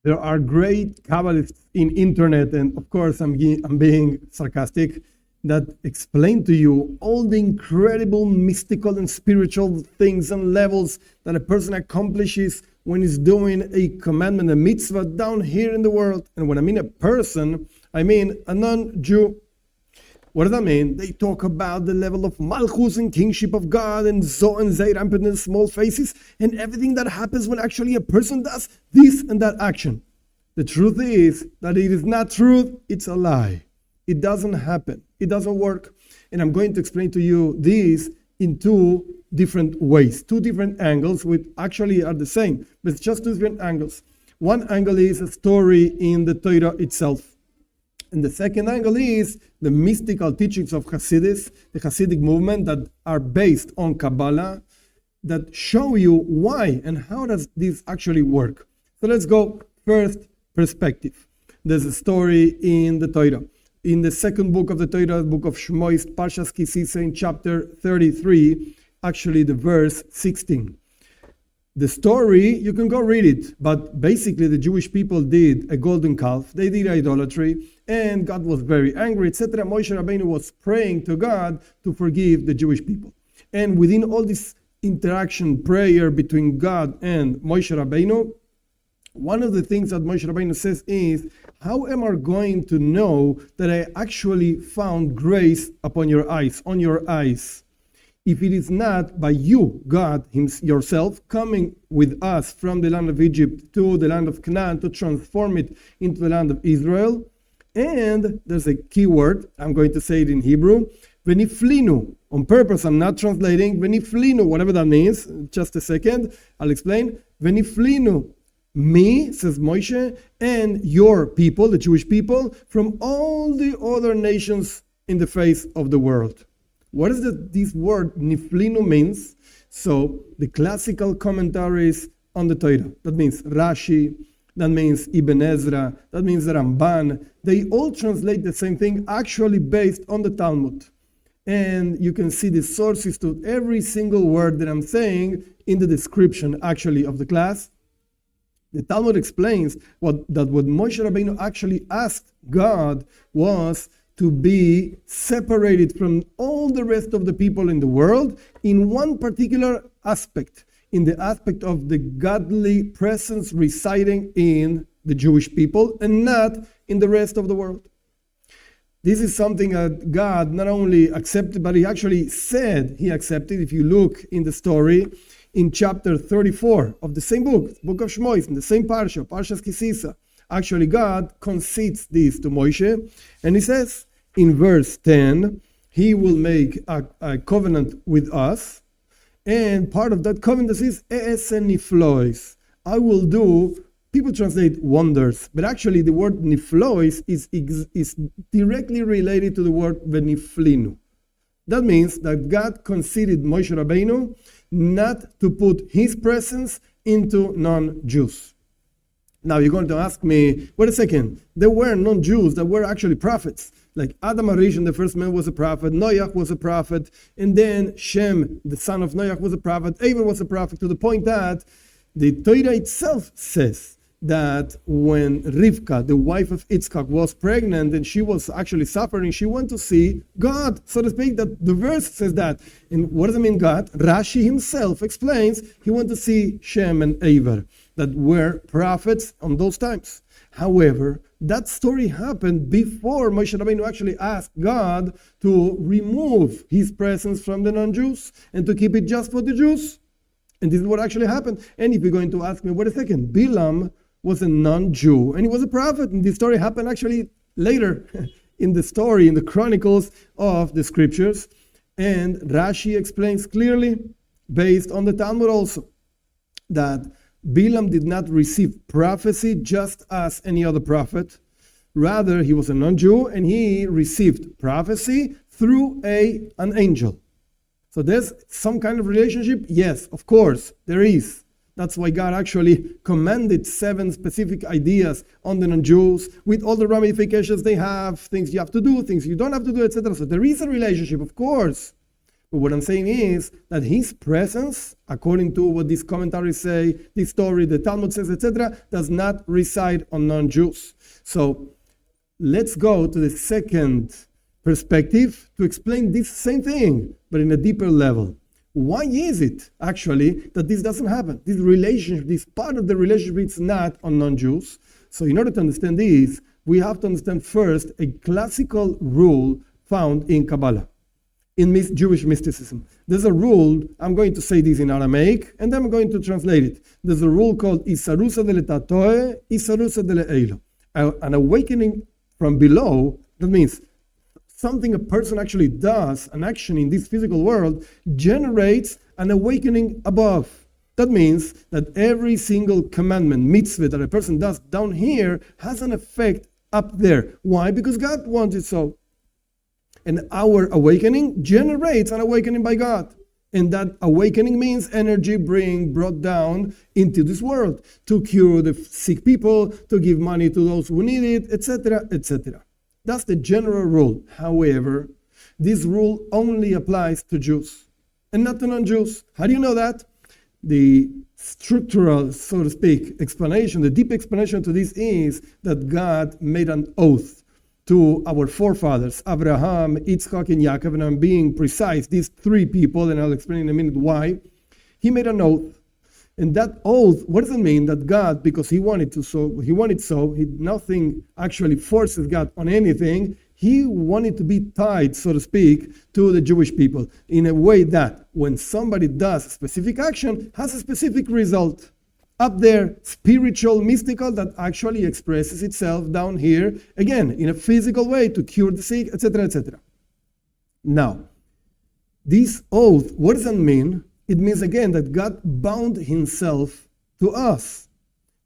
There are great Kabbalists in internet, and of course I'm being sarcastic, that explain to you all the incredible mystical and spiritual things and levels that a person accomplishes when he's doing a commandment, a mitzvah down here in the world. And when I mean a person, I mean a non-Jew. What does that mean? They talk about the level of malchus and kingship of God and zo and zay rampant and small faces and everything that happens when actually a person does this and that action. The truth is that it is not truth, it's a lie. It doesn't happen. It doesn't work. And I'm going to explain to you this in two different ways, two different angles, which actually are the same, but it's just two different angles. One angle is a story in the Torah itself. And the second angle is the mystical teachings of Hasidus, the Hasidic movement that are based on Kabbalah, that show you why and how does this actually work. So let's go first, perspective. There's a story in the Torah. In the second book of the Torah, book of Shmot, Parshas Kisisa, in chapter 33, actually the verse 16. The story, you can go read it, but basically the Jewish people did a golden calf, they did idolatry, and God was very angry, etc. Moshe Rabbeinu was praying to God to forgive the Jewish people. And within all this interaction, prayer between God and Moshe Rabbeinu, one of the things that Moshe Rabbeinu says is, how am I going to know that I actually found grace upon your eyes, on your eyes? If it is not by you, God yourself, coming with us from the land of Egypt to the land of Canaan to transform it into the land of Israel. And there's a key word, I'm going to say it in Hebrew, veniflinu. On purpose, I'm not translating, veniflinu, whatever that means. Just a second, I'll explain. Veniflinu. Me, says Moshe, and your people, the Jewish people, from all the other nations in the face of the world. What does this word niflinu means? So the classical commentaries on the Torah, that means Rashi, that means Ibn Ezra, that means the Ramban, they all translate the same thing, actually based on the Talmud. And you can see the sources to every single word that I'm saying in the description actually of the class. The Talmud explains that what Moshe Rabbeinu actually asked God was to be separated from all the rest of the people in the world in one particular aspect, in the aspect of the godly presence residing in the Jewish people and not in the rest of the world. This is something that God not only accepted, but he actually said he accepted. If you look in the story, in chapter 34 of the same book of Shmot, in the same parsha, Parshas Kisisa, actually God concedes this to Moshe, and he says in verse 10, he will make a covenant with us, and part of that covenant is niflois. I will do, people translate wonders, but actually the word niflois is directly related to the word veniflinu. That means that God conceded Moshe Rabbeinu not to put his presence into non-Jews. Now you're going to ask me, wait a second, there were non-Jews that were actually prophets. Like Adam Arishon, the first man, was a prophet, Noach was a prophet, and then Shem, the son of Noach, was a prophet, Eisav was a prophet, to the point that the Torah itself says that when Rivka, the wife of Yitzchak, was pregnant and she was actually suffering, she went to see God, so to speak. That the verse says that. And what does it mean, God? Rashi himself explains he went to see Shem and Eisav, that were prophets on those times. However, that story happened before Moshe Rabbeinu actually asked God to remove his presence from the non-Jews and to keep it just for the Jews. And this is what actually happened. And if you're going to ask me, wait a second, Bilam was a non-Jew and he was a prophet, and this story happened actually later in the story, in the chronicles of the scriptures. And Rashi explains clearly, based on the Talmud also, that Bilam did not receive prophecy just as any other prophet. Rather, he was a non-Jew and he received prophecy through an angel. So there's some kind of relationship? Yes, of course, there is. That's why God actually commanded 7 specific ideas on the non-Jews with all the ramifications they have, things you have to do, things you don't have to do, etc. So there is a relationship, of course. But what I'm saying is that his presence, according to what these commentaries say, this story, the Talmud says, etc., does not reside on non-Jews. So let's go to the second perspective to explain this same thing, but in a deeper level. Why is it actually that this doesn't happen? This relationship, this part of the relationship is not on non-Jews. So in order to understand this, we have to understand first a classical rule found in Kabbalah, in Jewish mysticism. There's a rule, I'm going to say this in Aramaic, and then I'm going to translate it. There's a rule called Isarusa dele Tatoe, Isarusa dele Eilo. An awakening from below, that means something a person actually does, an action in this physical world, generates an awakening above. That means that every single commandment, mitzvah that a person does down here has an effect up there. Why? Because God wants it so. And our awakening generates an awakening by God. And that awakening means energy brought down into this world to cure the sick people, to give money to those who need it, etc., etc. That's the general rule. However, this rule only applies to Jews and not to non-Jews. How do you know that? The structural, so to speak, explanation, the deep explanation to this is that God made an oath to our forefathers, Avraham, Yitzchak, and Yaakov, and I'm being precise, these three people, and I'll explain in a minute why. He made an oath. And that oath, what does it mean? That God, because he wanted so, nothing actually forces God on anything. He wanted to be tied, so to speak, to the Jewish people in a way that when somebody does a specific action, has a specific result. Up there, spiritual, mystical, that actually expresses itself down here, again, in a physical way to cure the sick, etc., etc. Now, this oath, what does that mean? It means, again, that God bound himself to us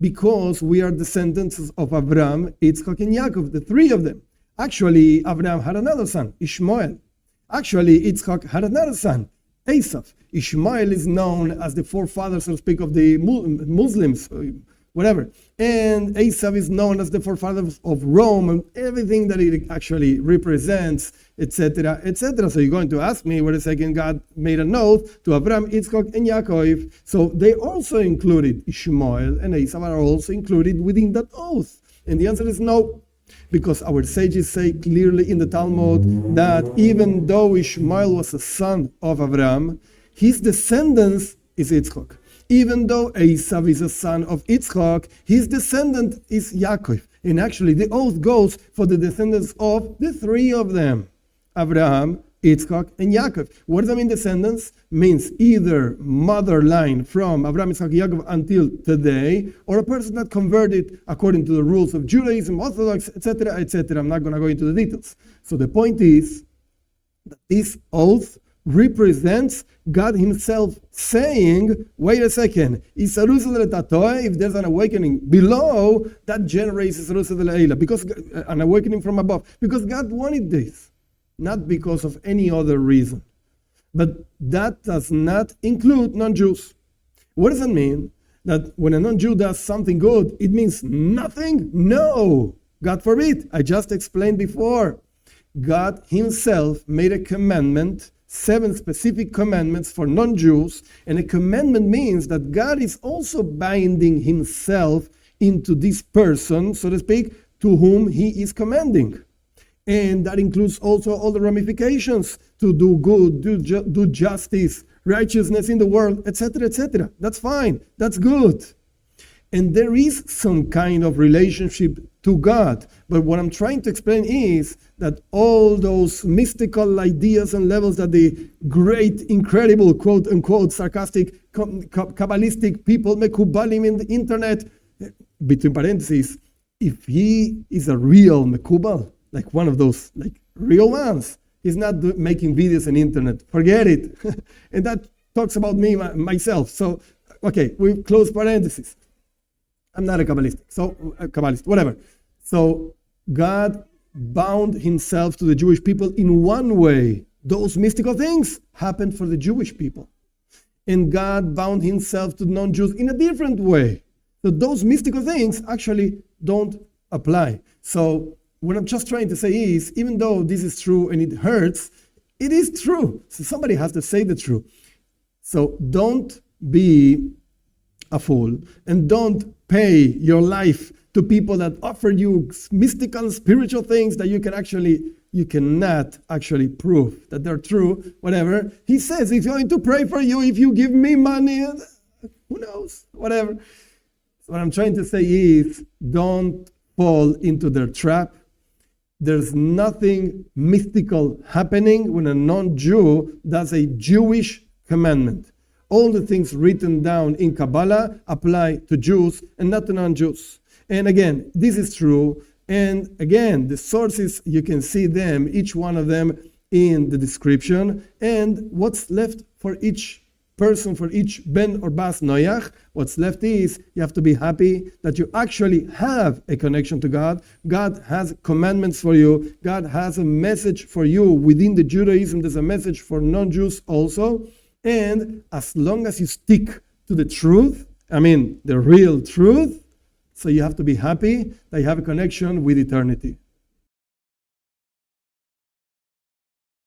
because we are descendants of Avraham, Yitzchak, and Yaakov, the three of them. Actually, Avraham had another son, Ishmael. Actually, Yitzchak had another son, Eisav. Ishmael is known as the forefather, so to speak, of the Muslims, whatever. And Eisav is known as the forefather of Rome and everything that it actually represents, etc., etc. So you're going to ask me, wait a second, God made an oath to Avraham, Yitzchak, and Yaakov. So they also included Ishmael and Eisav are also included within that oath. And the answer is no. Because our sages say clearly in the Talmud that even though Ishmael was a son of Avraham, his descendants is Yitzchak. Even though Eisav is a son of Yitzchak, his descendant is Yaakov. And actually the oath goes for the descendants of the three of them, Avraham, Yitzchak, and Yaakov. What does that mean, descendants? Means either mother line from Avraham, Yitzchak, Yaakov until today, or a person that converted according to the rules of Judaism, Orthodox, etc., etc. I'm not going to go into the details. So the point is that this oath represents God himself saying, wait a second, if there's an awakening below, that generates because an awakening from above, because God wanted this. Not because of any other reason. But that does not include non-Jews. What does that mean? That when a non-Jew does something good, it means nothing? No! God forbid. I just explained before. God himself made a commandment, 7 specific commandments for non-Jews, and a commandment means that God is also binding himself into this person, so to speak, to whom he is commanding. And that includes also all the ramifications to do good, do justice, righteousness in the world, etc., etc. That's fine. That's good. And there is some kind of relationship to God. But what I'm trying to explain is that all those mystical ideas and levels that the great, incredible, quote-unquote, sarcastic, Kabbalistic people, Mekubalim in the internet, between parentheses, if he is a real Mekubal, like one of those like real ones, he's not making videos on internet. Forget it. And that talks about me, myself. So, okay, we close parentheses. I'm not a Kabbalist, whatever. So God bound himself to the Jewish people in one way. Those mystical things happened for the Jewish people. And God bound himself to non-Jews in a different way. So those mystical things actually don't apply. So what I'm just trying to say is, even though this is true and it hurts, It is true. So somebody has to say the truth. So don't be a fool and don't pay your life to people that offer you mystical, spiritual things that you cannot actually prove that they're true, whatever. He says he's going to pray for you if you give me money. Who knows? Whatever. So what I'm trying to say is, don't fall into their trap. There's nothing mystical happening when a non-Jew does a Jewish commandment. All the things written down in Kabbalah apply to Jews and not to non-Jews. And again, this is true. And again, the sources, you can see them, each one of them in the description. And what's left for each person, for each Ben or Bas Noach, what's left is you have to be happy that you actually have a connection to God. God has commandments for you. God has a message for you. Within the Judaism, there's a message for non-Jews also. And as long as you stick to the truth, the real truth, so you have to be happy that you have a connection with eternity.